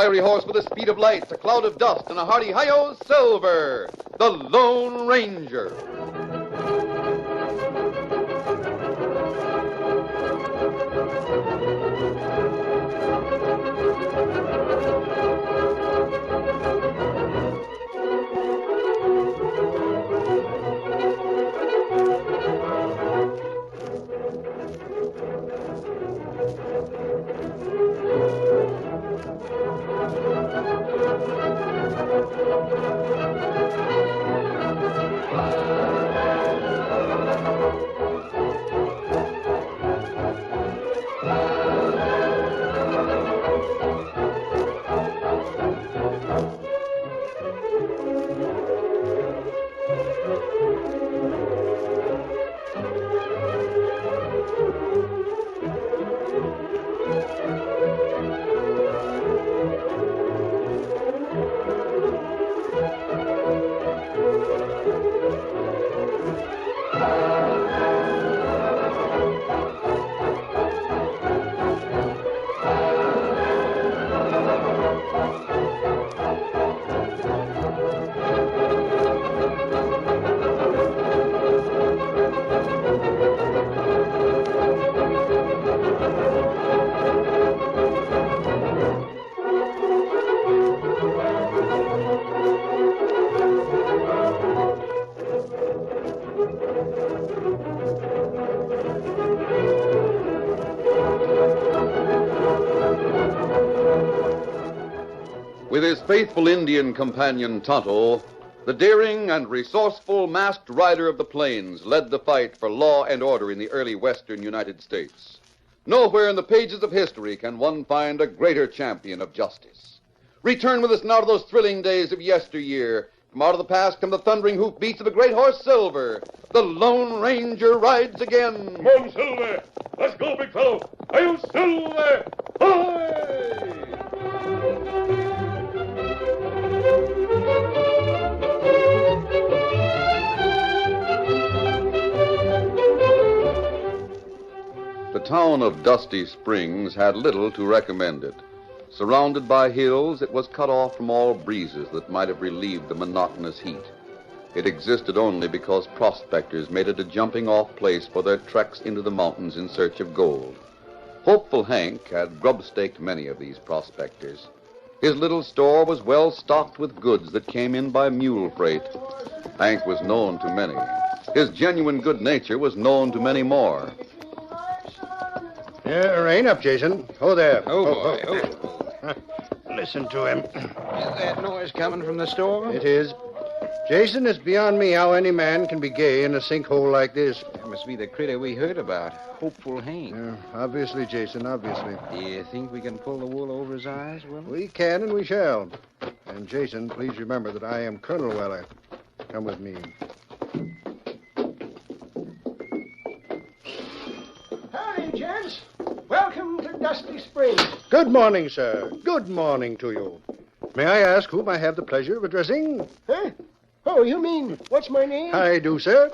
fiery horse with the speed of light, a cloud of dust, and a hearty hi-yo, Silver, the Lone Ranger. With his faithful Indian companion Tonto, the daring and resourceful masked rider of the plains led the fight for law and order in the early western United States. Nowhere in the pages of history can one find a greater champion of justice. Return with us now to those thrilling days of yesteryear. From out of the past come the thundering hoofbeats of a great horse, Silver. The Lone Ranger rides again. Come on, Silver. Let's go, big fellow. Hail, Silver! Hi! The town of Dusty Springs had little to recommend it. Surrounded by hills, it was cut off from all breezes that might have relieved the monotonous heat. It existed only because prospectors made it a jumping-off place for their treks into the mountains in search of gold. Hopeful Hank had grub-staked many of these prospectors. His little store was well stocked with goods that came in by mule freight. Hank was known to many. His genuine good nature was known to many more. Rein up, Jason. Oh, there. Oh, boy. Listen to him. Is that noise coming from the store? It is. Jason, it's beyond me how any man can be gay in a sinkhole like this. That must be the critter we heard about, Hopeful Hank. Obviously, Jason, obviously. Do you think we can pull the wool over his eyes, Will? We can and we shall. And, Jason, please remember that I am Colonel Weller. Come with me. Howdy, gents. Welcome to Dusty Springs. Good morning, sir. Good morning to you. May I ask whom I have the pleasure of addressing? Huh? Oh, you mean, what's my name? I do, sir.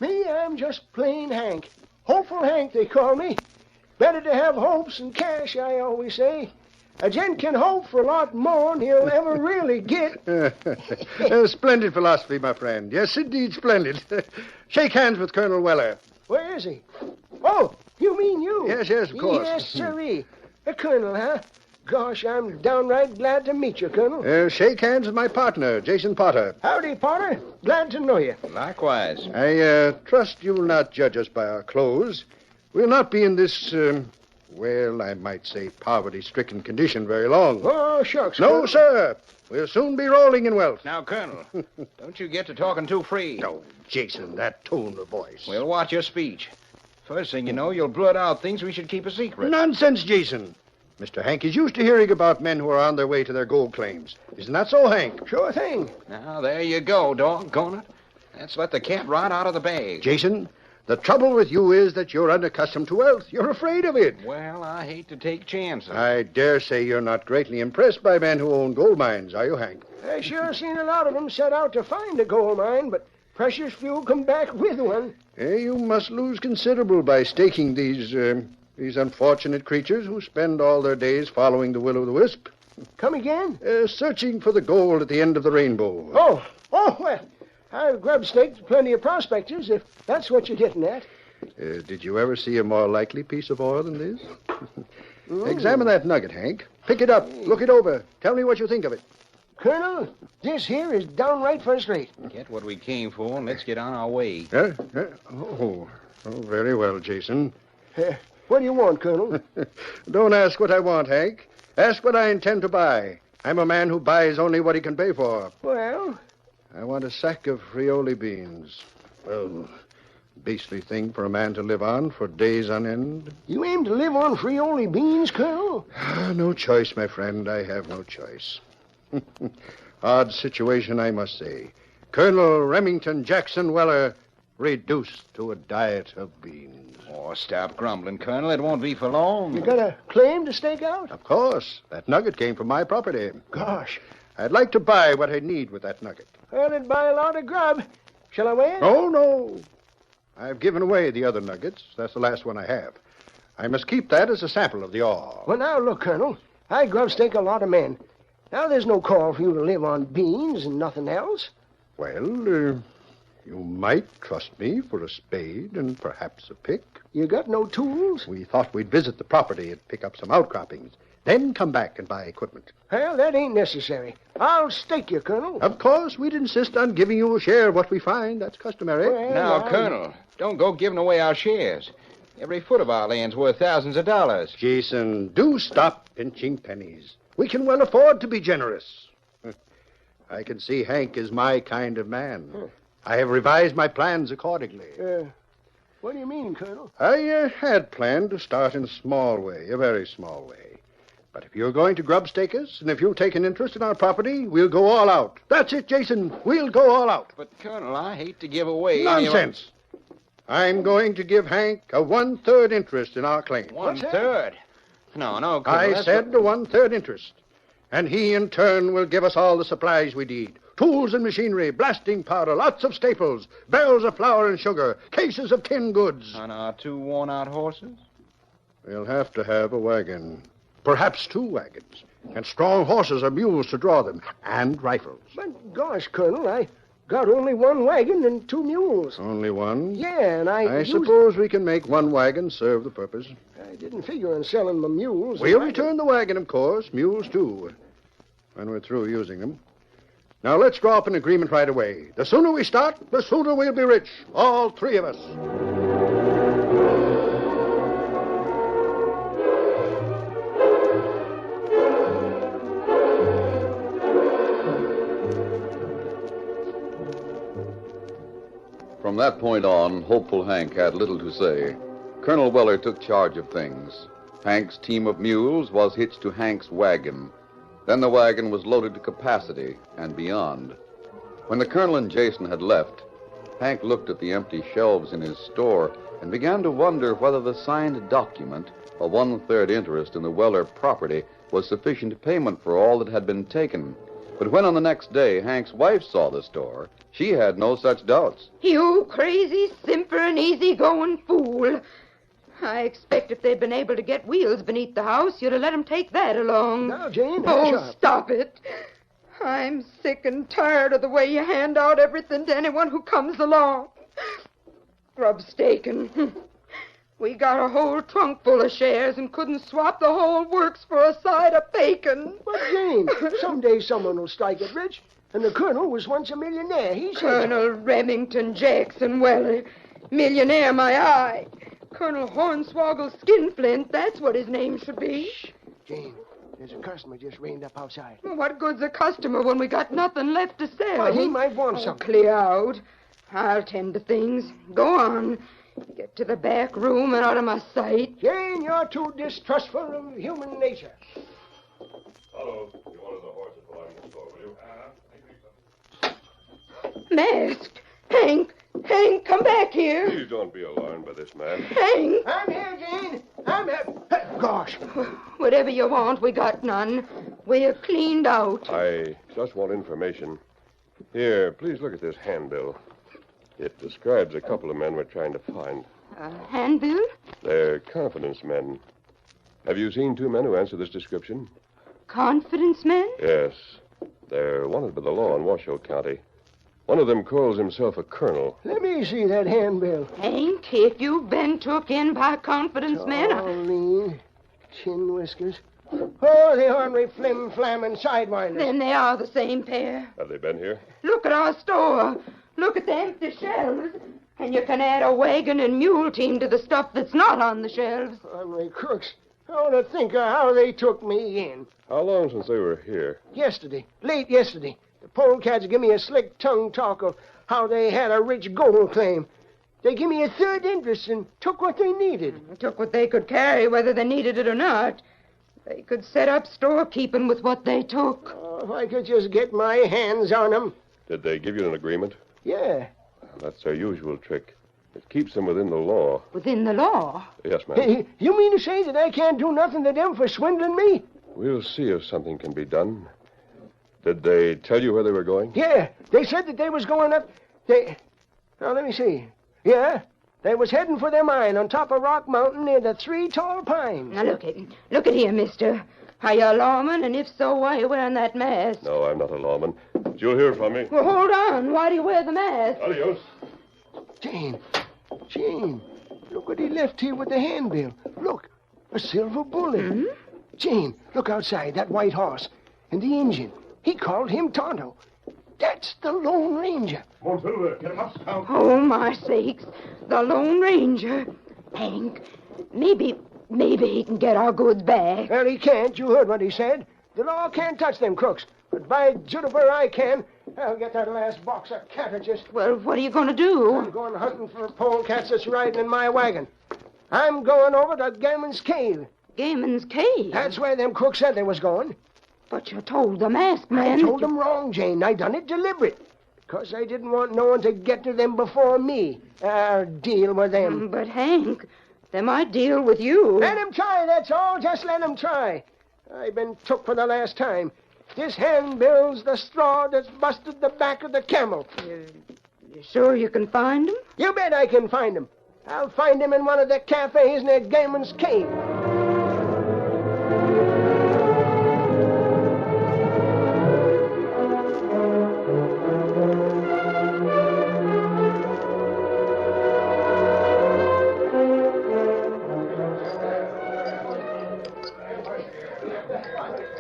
Me, I'm just plain Hank. Hopeful Hank, they call me. Better to have hopes than cash, I always say. A gent can hope for a lot more than he'll ever really get. Splendid philosophy, my friend. Yes, indeed, splendid. Shake hands with Colonel Weller. Where is he? Oh, you mean you? Yes, of course. Yes, sirree. The Colonel, huh? Gosh, I'm downright glad to meet you, Colonel. Shake hands with my partner, Jason Potter. Howdy, Potter. Glad to know you. Likewise. I trust you'll not judge us by our clothes. We'll not be in this, well, I might say poverty-stricken condition very long. Oh, shucks. No, Colonel. sir. We'll soon be rolling in wealth. Now, Colonel, don't you get to talking too free. No, Jason, that tone of voice. We'll watch your speech. First thing you know, you'll blurt out things we should keep a secret. Nonsense, Jason. Mr. Hank is used to hearing about men who are on their way to their gold claims. Isn't that so, Hank? Sure thing. Now, there you go, doggone it. That's let the cat right out of the bag. Jason, the trouble with you is that you're unaccustomed to wealth. You're afraid of it. Well, I hate to take chances. I dare say you're not greatly impressed by men who own gold mines, are you, Hank? I sure seen a lot of them set out to find a gold mine, but precious few come back with one. You must lose considerable by staking these unfortunate creatures who spend all their days following the will-o'-the-wisp. Come again? Searching for the gold at the end of the rainbow. Well, I've grub-staked plenty of prospectors, if that's what you're getting at. Did you ever see a more likely piece of oil than this? Examine that nugget, Hank. Pick it up. Look it over. Tell me what you think of it. Colonel, this here is downright first rate. Get what we came for and let's get on our way. Oh, very well, Jason. What do you want, Colonel? Don't ask what I want, Hank. Ask what I intend to buy. I'm a man who buys only what he can pay for. Well? I want a sack of Frioli beans. Well, beastly thing for a man to live on for days on end. You aim to live on Frioli beans, Colonel? No choice, my friend. I have no choice. Odd situation, I must say. Colonel Remington Jackson Weller reduced to a diet of beans. Oh, stop grumbling, Colonel. It won't be for long. You got a claim to stake out? Of course. That nugget came from my property. Gosh. I'd like to buy what I need with that nugget. Well, it'd buy a lot of grub. Shall I weigh it? Oh, no. I've given away the other nuggets. That's the last one I have. I must keep that as a sample of the ore. Well, now, look, Colonel. I grub-stake a lot of men. Now, there's no call for you to live on beans and nothing else. Well, you might trust me for a spade and perhaps a pick. You got no tools? We thought we'd visit the property and pick up some outcroppings, then come back and buy equipment. Well, that ain't necessary. I'll stake you, Colonel. Of course, we'd insist on giving you a share of what we find. That's customary. Well, Now, Colonel, don't go giving away our shares. Every foot of our land's worth thousands of dollars. Jason, do stop pinching pennies. We can well afford to be generous. I can see Hank is my kind of man. I have revised my plans accordingly. What do you mean, Colonel? I had planned to start in a small way, a very small way. But if you're going to grub stake us, and if you'll take an interest in our property, we'll go all out. That's it, Jason. We'll go all out. But, Colonel, I hate to give away... Nonsense. I'm going to give Hank a 1/3 interest in our claim. 1/3? No, Colonel. I said a 1/3 interest. And he, in turn, will give us all the supplies we need. Tools and machinery, blasting powder, lots of staples, barrels of flour and sugar, cases of tinned goods. On our 2 worn-out horses? We'll have to have a wagon. Perhaps 2 wagons. And strong horses or mules to draw them. And rifles. But, gosh, Colonel, I got only 1 wagon and 2 mules. Only one? Yeah, and I suppose we can make 1 wagon serve the purpose. I didn't figure on selling my mules. We'll return the wagon, of course. Mules, too. When we're through using them. Now, let's draw up an agreement right away. The sooner we start, the sooner we'll be rich. All 3 of us. From that point on, hopeful Hank had little to say. Colonel Weller took charge of things. Hank's team of mules was hitched to Hank's wagon. Then the wagon was loaded to capacity and beyond. When the Colonel and Jason had left, Hank looked at the empty shelves in his store and began to wonder whether the signed document, a 1/3 interest in the Weller property, was sufficient payment for all that had been taken. But when on the next day Hank's wife saw the store, she had no such doubts. You crazy, simpering, easy-going fool. I expect if they'd been able to get wheels beneath the house, you'd have let 'em take that along. Now, Jane, Oh, hush up. stop it. I'm sick and tired of the way you hand out everything to anyone who comes along. Grub staking. We got a whole trunk full of shares and couldn't swap the whole works for a side of bacon. But, Jane, someday someone will strike it rich. And the Colonel was once a millionaire. He said... Colonel Remington Jackson Weller. Millionaire, my eye. Colonel Hornswoggle Skinflint, that's what his name should be. Shh. Jane, there's a customer just reined up outside. Well, what good's a customer when we got nothing left to sell? Well, he might want something. Clear out. I'll tend to things. Go on. Get to the back room and out of my sight. Jane, you're too distrustful of human nature. Hello. You wanted the horses belonging to the store, will you? Masked. Hank, come back here. Please don't be alarmed by this man. Hank. I'm here, Jane. I'm here. Gosh. Whatever you want, we got none. We're cleaned out. I just want information. Here, please look at this handbill. It describes a couple of men we're trying to find. Handbill? They're confidence men. Have you seen 2 men who answer this description? Confidence men? Yes. They're wanted by the law in Washoe County. One of them calls himself a colonel. Let me see that handbill. Hank, if you've been took in by confidence men, Lean, chin whiskers. Oh, the ornery flim-flamming sidewinders. then they are the same pair. Have they been here? Look at our store. Look at the empty shelves. And you can add a wagon and mule team to the stuff that's not on the shelves. Ornery crooks. I want to think of how they took me in. How long since they were here? Yesterday, late yesterday, the polecats give me a slick tongue talk of how they had a rich gold claim. They give me a third interest and took what they needed. They took what they could carry, whether they needed it or not. They could set up storekeeping with what they took. Oh, if I could just get my hands on them. Did they give you an agreement? Yeah. That's their usual trick. It keeps them within the law. Within the law? Yes, ma'am. Hey, you mean to say that I can't do nothing to them for swindling me? We'll see if something can be done. Did they tell you where they were going? Yeah, they said that they was going up. Now, let me see. Yeah, they was heading for their mine on top of Rock Mountain near the Three Tall Pines. Now, look at here, mister. Are you a lawman? And if so, why are you wearing that mask? No, I'm not a lawman. But you'll hear from me. Well, hold on. Why do you wear the mask? Adios. Jane, look what he left here with the handbill. Look, a silver bullet. Hmm? Jane, look outside, that white horse. And the Injun. He called him Tonto. That's the Lone Ranger. Come on, Silver. Get him up, Scout. Oh, my sakes. The Lone Ranger. Hank, maybe he can get our goods back. Well, he can't. You heard what he said. The law can't touch them crooks. But by Juniper, I can. I'll get that last box of cartridges. Well, what are you going to do? I'm going hunting for polecats that's riding in my wagon. I'm going over to Gammon's Cave. Gamon's Cave? That's where them crooks said they was going. But you told the masked man... I told them wrong, Jane. I done it deliberate. Because I didn't want no one to get to them before me. I'll deal with them. But, Hank, they might deal with you. Let 'em try, that's all. Just let 'em try. I've been took for the last time. This handbill's the straw that's busted the back of the camel. You sure you can find them? You bet I can find 'em. I'll find 'em in one of the cafes near Gamon's Cave.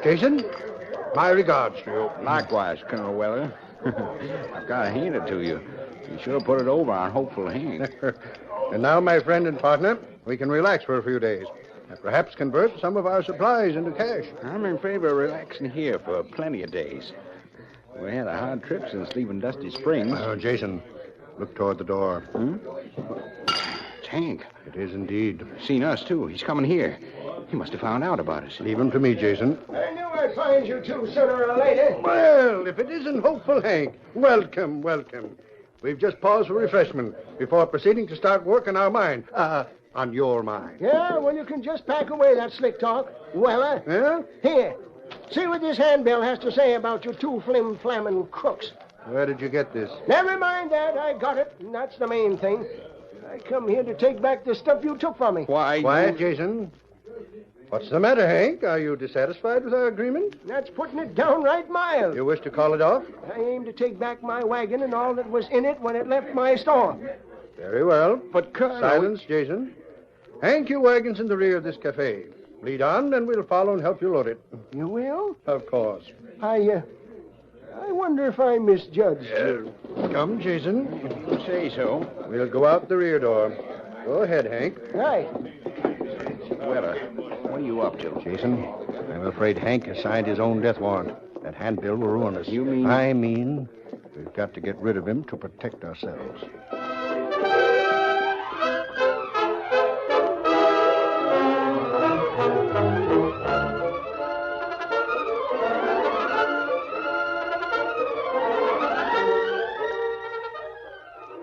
Jason, my regards to you. Likewise, Colonel Weller. I've got to hand it to you. You sure put it over on Hopeful Hank. And now, my friend and partner, we can relax for a few days and perhaps convert some of our supplies into cash. I'm in favor of relaxing here for plenty of days. We had a hard trip since leaving Dusty Springs. Oh, Jason, look toward the door. It's Hank. It is indeed. Seen us, too. He's coming here. He must have found out about us. Leave him to me, Jason. I knew I'd find you two sooner or later. Well, if it isn't Hopeful Hank, welcome, welcome. We've just paused for refreshment before proceeding to start work on our mine. On your mine. Yeah, well, you can just pack away that slick talk. Weller. Yeah? Here. See what this handbill has to say about you two flim-flamming crooks. Where did you get this? Never mind that. I got it, and that's the main thing. I come here to take back the stuff you took from me. Why, Quiet, Jason. What's the matter, Hank? Are you dissatisfied with our agreement? That's putting it downright mild. You wish to call it off? I aim to take back my wagon and all that was in it when it left my store. Very well. But, Colonel... Silence, Jason. Hank, your wagon's in the rear of this cafe. Lead on, and we'll follow and help you load it. You will? Of course. I wonder if I misjudged you. Come, Jason. You say so. We'll go out the rear door. Go ahead, Hank. Right. Weller, what are you up to? Jason, I'm afraid Hank has signed his own death warrant. That handbill will ruin us. You mean... I mean, we've got to get rid of him to protect ourselves.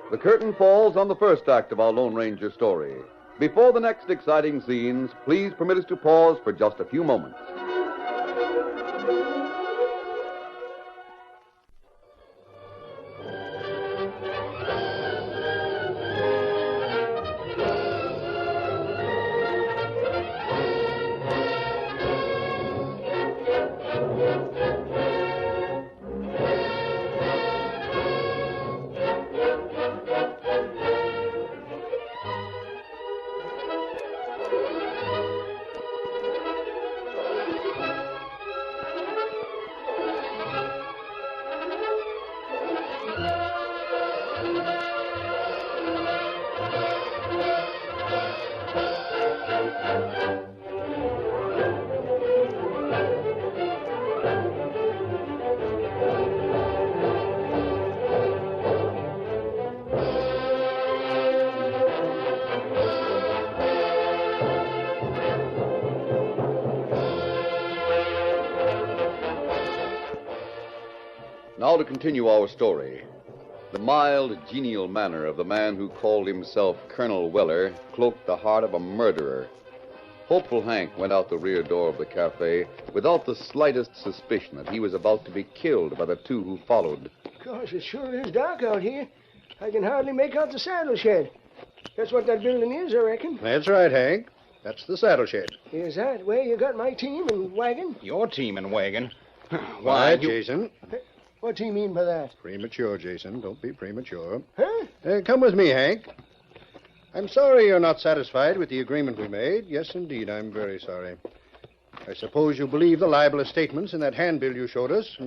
The curtain falls on the first act of our Lone Ranger story. Before the next exciting scenes, please permit us to pause for just a few moments. Now to continue our story. The mild, genial manner of the man who called himself Colonel Weller cloaked the heart of a murderer. Hopeful Hank went out the rear door of the cafe without the slightest suspicion that he was about to be killed by the two who followed. Gosh, it sure is dark out here. I can hardly make out the saddle shed. That's what that building is, I reckon. That's right, Hank. That's the saddle shed. Is that where you got my team and wagon? Your team and wagon? Why, Jason? What do you mean by that? Premature, Jason. Don't be premature. Huh? Come with me, Hank. I'm sorry you're not satisfied with the agreement we made. Yes, indeed, I'm very sorry. I suppose you believe the libelous statements in that handbill you showed us.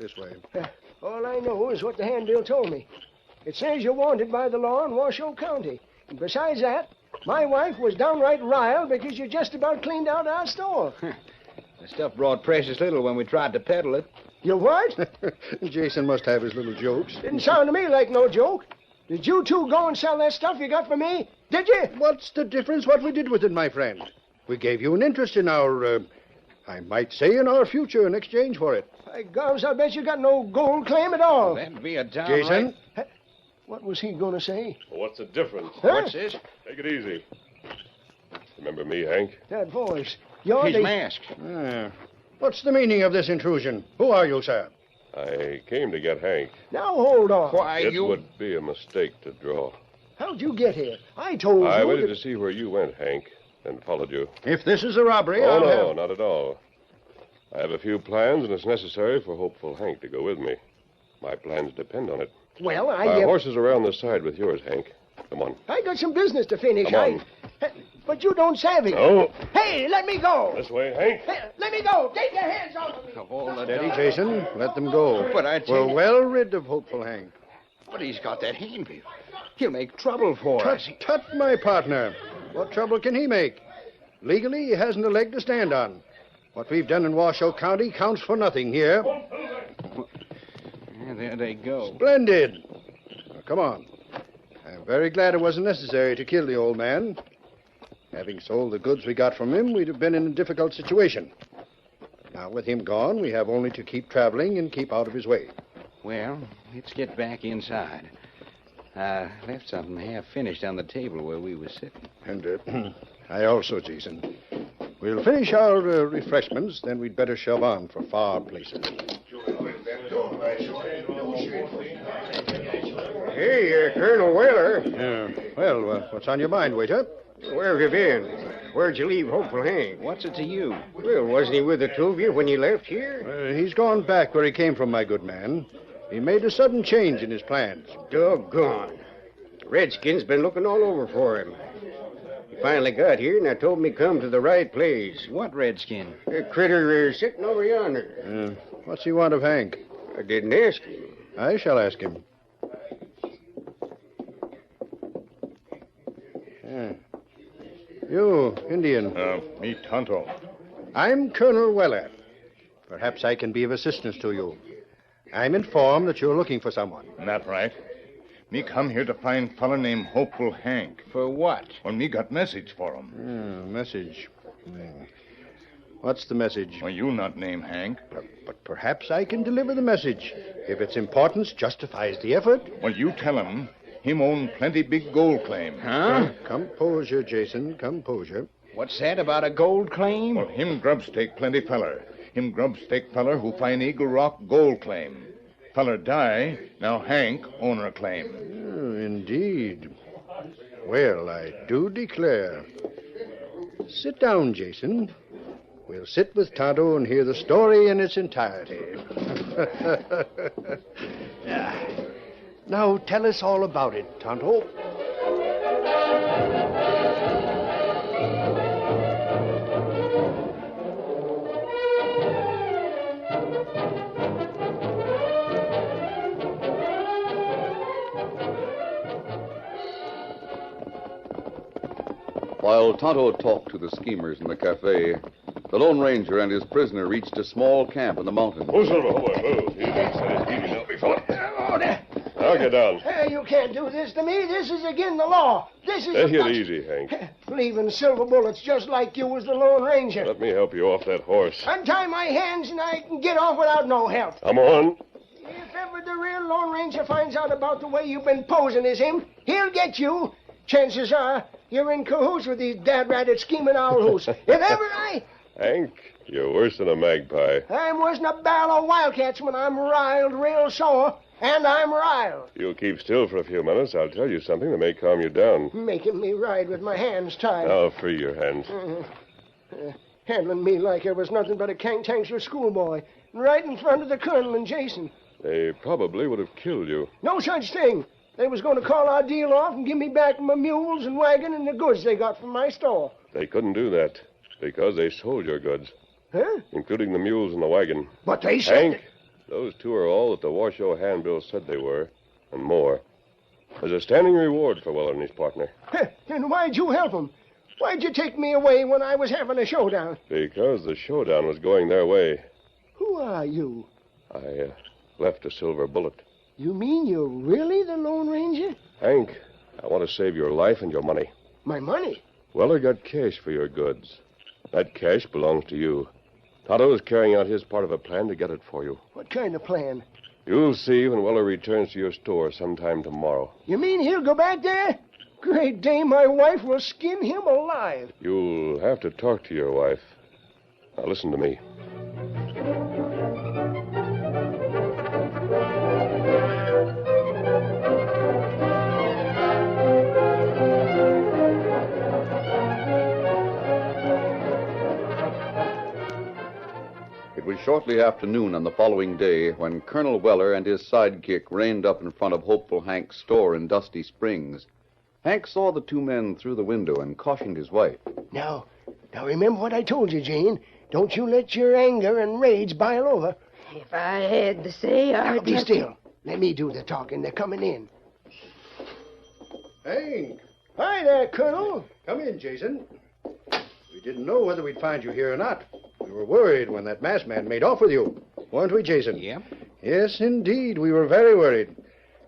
This way. All I know is what the handbill told me. It says you're wanted by the law in Washoe County. And besides that, my wife was downright riled because you just about cleaned out our store. The stuff brought precious little when we tried to peddle it. You what? Jason must have his little jokes. Didn't sound to me like no joke. Did you two go and sell that stuff you got for me? Did you? What's the difference what we did with it, my friend? We gave you an interest in our, I might say, in our future in exchange for it. By gosh, I bet you got no gold claim at all. That'd be a downright... Jason? What was he going to say? Well, what's the difference? Huh? What's this? Take it easy. Remember me, Hank? That voice. You're He's the... masked. What's the meaning of this intrusion? Who are you, sir? I came to get Hank. Now, hold on. Why, It you... would be a mistake to draw. How'd you get here? I told I you waited that... to see where you went, Hank, then followed you. If this is a robbery, Oh, I'll no, have... not at all. I have a few plans, and it's necessary for Hopeful Hank to go with me. My plans depend on it. Well, My horse is around the side with yours, Hank. Come on. I got some business to finish. Come on. But you don't savvy. No. Hey, let me go. This way, Hank. Hey, let me go. Take your hands off of me. Of all the Steady, Jason. Let them go. But I tell We're you... well rid of Hopeful Hank. But he's got that handbill. He'll make trouble for us. Tut, my partner. What trouble can he make? Legally, he hasn't a leg to stand on. What we've done in Washoe County counts for nothing here. Yeah, there they go. Splendid. Now, come on. I'm very glad it wasn't necessary to kill the old man. Having sold the goods we got from him, we'd have been in a difficult situation. Now, with him gone, we have only to keep traveling and keep out of his way. Well, let's get back inside. I left something half finished on the table where we were sitting. And I also, Jason. We'll finish our refreshments, then we'd better shove on for far places. Hey, Colonel Weller. Well, what's on your mind, waiter? Where have you been? Where'd you leave Hopeful Hank? What's it to you? Well, wasn't he with the two of you when you left here? He's gone back where he came from, my good man. He made a sudden change in his plans. Doggone. Redskins been looking all over for him. He finally got here, and I told him he come to the right place. What redskin? The critter sitting over yonder. What's he want of Hank? I didn't ask him. I shall ask him. You, Indian. Me Tonto. I'm Colonel Weller. Perhaps I can be of assistance to you. I'm informed that you're looking for someone. That right. Me come here to find fella named Hopeful Hank. For what? Well, me got message for him. Message. What's the message? Well, you not name Hank. But perhaps I can deliver the message, if its importance justifies the effort. Well, you tell him own plenty big gold claim. Huh? Composure, Jason, composure. What's that about a gold claim? Well, him grubstake plenty feller. Him grubstake feller who find Eagle Rock gold claim. Feller die, now Hank owner claim. Indeed. Well, I do declare. Sit down, Jason. We'll sit with Tonto and hear the story in its entirety. Now, tell us all about it, Tonto. While Tonto talked to the schemers in the cafe, the Lone Ranger and his prisoner reached a small camp in the mountains. Move. He didn't set his teeth out before. Now get down. Hey, you can't do this to me. This is against the law. This is... Take it easy, Hank. Leaving silver bullets just like you was the Lone Ranger. Let me help you off that horse. Untie my hands and I can get off without no help. Come on. If If ever the real Lone Ranger finds out about the way you've been posing as him, he'll get you. Chances are you're in cahoots with these dad-ratted scheming owls. If ever Hank, you're worse than a magpie. I'm worse than a barrel of wildcats when I'm riled real sore. And I'm riled. You'll keep still for a few minutes. I'll tell you something that may calm you down. Making me ride with my hands tied. I'll free your hands. Handling me like I was nothing but a cantankerous schoolboy. Right in front of the Colonel and Jason. They probably would have killed you. No such thing. They was going to call our deal off and give me back my mules and wagon and the goods they got from my store. They couldn't do that because they sold your goods. Huh? Including the mules and the wagon. But they said... Hank, those two are all that the Washoe handbill said they were, and more. There's a standing reward for Weller and his partner. Then why'd you help them? Why'd you take me away when I was having a showdown? Because the showdown was going their way. Who are you? I left a silver bullet. You mean you're really the Lone Ranger? Hank, I want to save your life and your money. My money? Weller got cash for your goods. That cash belongs to you. Tonto is carrying out his part of a plan to get it for you. What kind of plan? You'll see when Weller returns to your store sometime tomorrow. You mean he'll go back there? Great day, my wife will skin him alive. You'll have to talk to your wife. Now listen to me. It was shortly after noon on the following day when Colonel Weller and his sidekick reined up in front of Hopeful Hank's store in Dusty Springs. Hank saw the two men through the window and cautioned his wife. Now remember what I told you, Jane. Don't you let your anger and rage boil over. If I had to say, I'd... Be still. Let me do the talking. They're coming in. Hank, Hi there, Colonel. come in, Jason. We didn't know whether we'd find you here or not. We were worried when that masked man made off with you. Weren't we, Jason? Yep. Yes, indeed. We were very worried.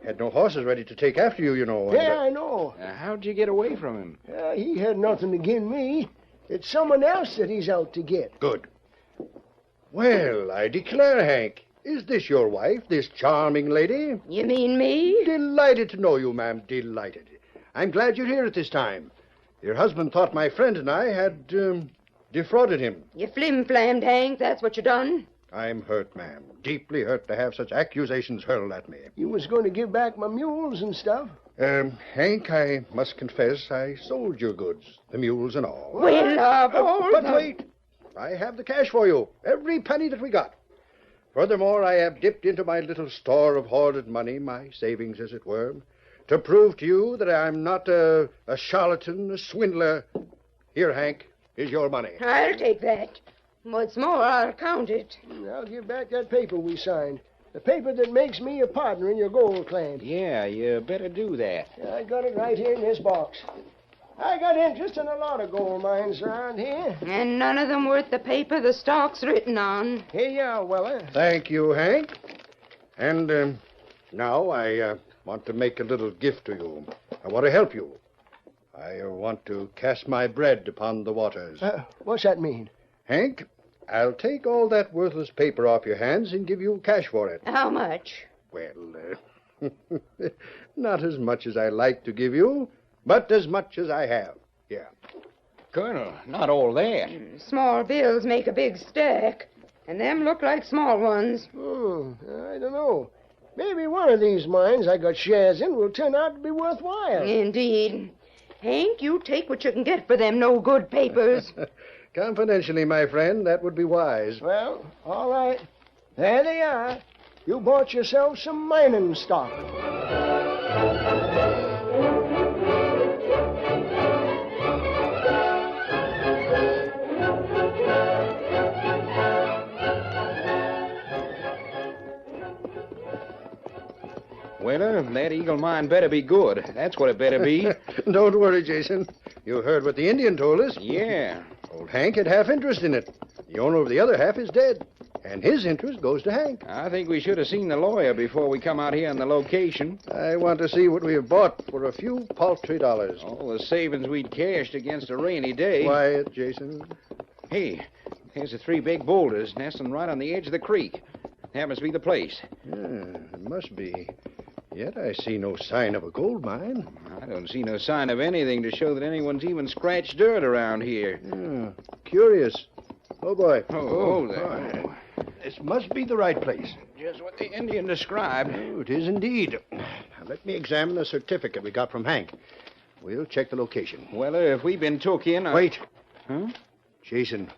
Had no horses ready to take after you, you know. and, Yeah, I know. How'd you get away from him? He had nothing against me. It's someone else that he's out to get. Good. Well, I declare, Hank, is this your wife, this charming lady? You mean me? Delighted to know you, ma'am. Delighted. I'm glad you're here at this time. Your husband thought my friend and I had defrauded him. You flim-flammed, Hank. That's what you done. I'm hurt, ma'am. Deeply hurt to have such accusations hurled at me. You was going to give back my mules and stuff. Hank, I must confess I sold your goods, the mules and all. Well, of all But the... wait. I have the cash for you. Every penny that we got. Furthermore, I have dipped into my little store of hoarded money, my savings, as it were, to prove to you that I'm not a charlatan, a swindler. Here, Hank, is your money. I'll take that. What's more, I'll count it. I'll give back that paper we signed. The paper that makes me a partner in your gold claim. Yeah, you better do that. I got it right here in this box. I got interest in a lot of gold mines around here. And none of them worth the paper the stock's written on. Here you are, Weller. Thank you, Hank. And now I want to make a little gift to you. I want to help you. I want to cast my bread upon the waters. What's that mean? Hank, I'll take all that worthless paper off your hands and give you cash for it. How much? Well, not as much as I like to give you, but as much as I have. Here. Colonel, not all that. Small bills make a big stack, and them look like small ones. I don't know. Maybe one of these mines I got shares in will turn out to be worthwhile. Indeed. Hank, you take what you can get for them no-good papers. Confidentially, my friend, that would be wise. Well, all right. There they are. You bought yourself some mining stock. Well, that Eagle mine better be good. That's what it better be. Don't worry, Jason. You heard what the Indian told us. Yeah. Old Hank had half interest in it. The owner of the other half is dead, and his interest goes to Hank. I think we should have seen the lawyer before we come out here on the location. I want to see what we have bought for a few paltry dollars. All the savings we'd cashed against a rainy day. Quiet, Jason. Hey, here's the three big boulders nesting right on the edge of the creek. That must be the place. Yeah, it must be. Yet I see no sign of a gold mine. I don't see no sign of anything to show that anyone's even scratched dirt around here. Yeah, curious. Oh, boy. Oh, there. boy. This must be the right place. Just what the Indian described. Oh, it is indeed. Now, let me examine the certificate we got from Hank. We'll check the location. Well, if we've been took in... Wait. Huh? Jason,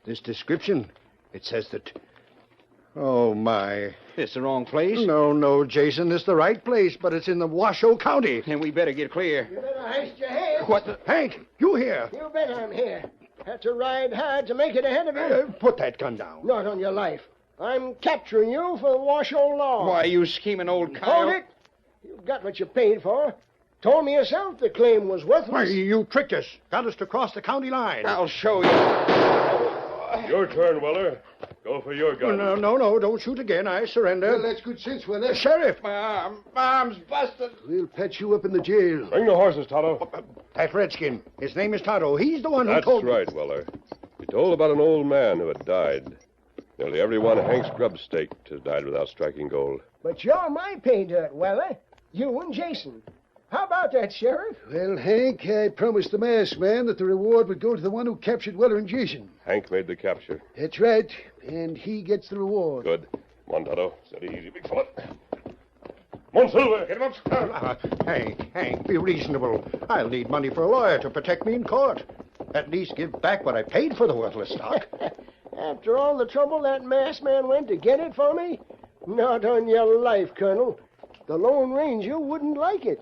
this description, it says that... Oh, my. It's the wrong place? No, Jason. It's the right place, but it's in the Washoe County. Then we better get clear. You better haste your head. What the... Hank, you here? You bet I'm here. Had to ride hard to make it ahead of you. Put that gun down. Not on your life. I'm capturing you for the Washoe law. Why, you scheming old Hold coyote. it. You got what you paid for. Told me yourself the claim was worthless. Why, you tricked us. Got us to cross the county line. I'll show you. Your turn, Weller. Go for your gun. No. Don't shoot again. I surrender. Well, that's good sense, Weller. Sheriff. My arm's busted. We'll patch you up in the jail. Bring the horses, Tonto. That redskin. His name is Tonto. He's the one who That's told right, Weller. He told about an old man who had died. Nearly everyone Hank's grub staked has died without striking gold. But you're my pay dirt, Weller. You and Jason. How about that, Sheriff? Well, Hank, I promised the masked man that the reward would go to the one who captured Weller and Jason. Hank made the capture. That's right, and he gets the reward. Good. Come on, Tonto. Steady, easy, big fella. Come on, Silver. Get him up. Hank, be reasonable. I'll need money for a lawyer to protect me in court. At least give back what I paid for the worthless stock. After all the trouble that masked man went to get it for me? Not on your life, Colonel. The Lone Ranger wouldn't like it.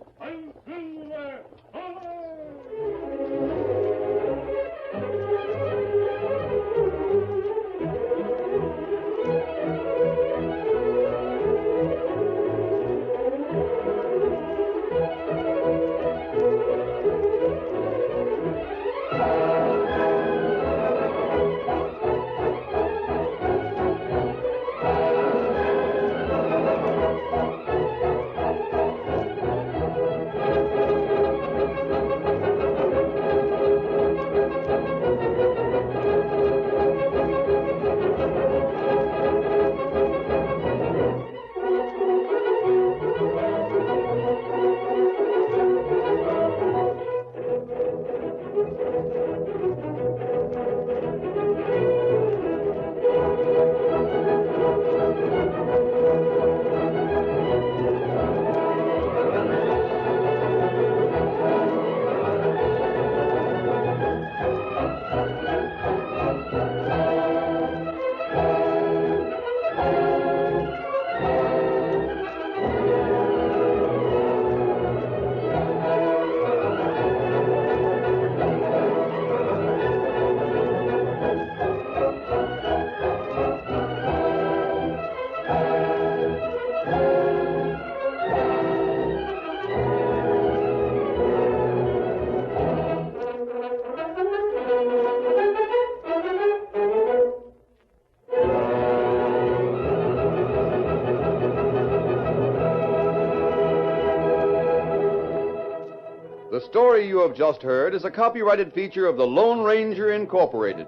The story you have just heard is a copyrighted feature of the Lone Ranger Incorporated.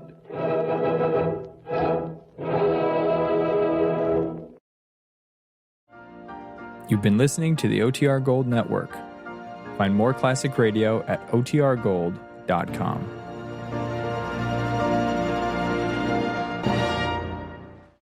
You've been listening to the OTR Gold Network. Find more classic radio at otrgold.com.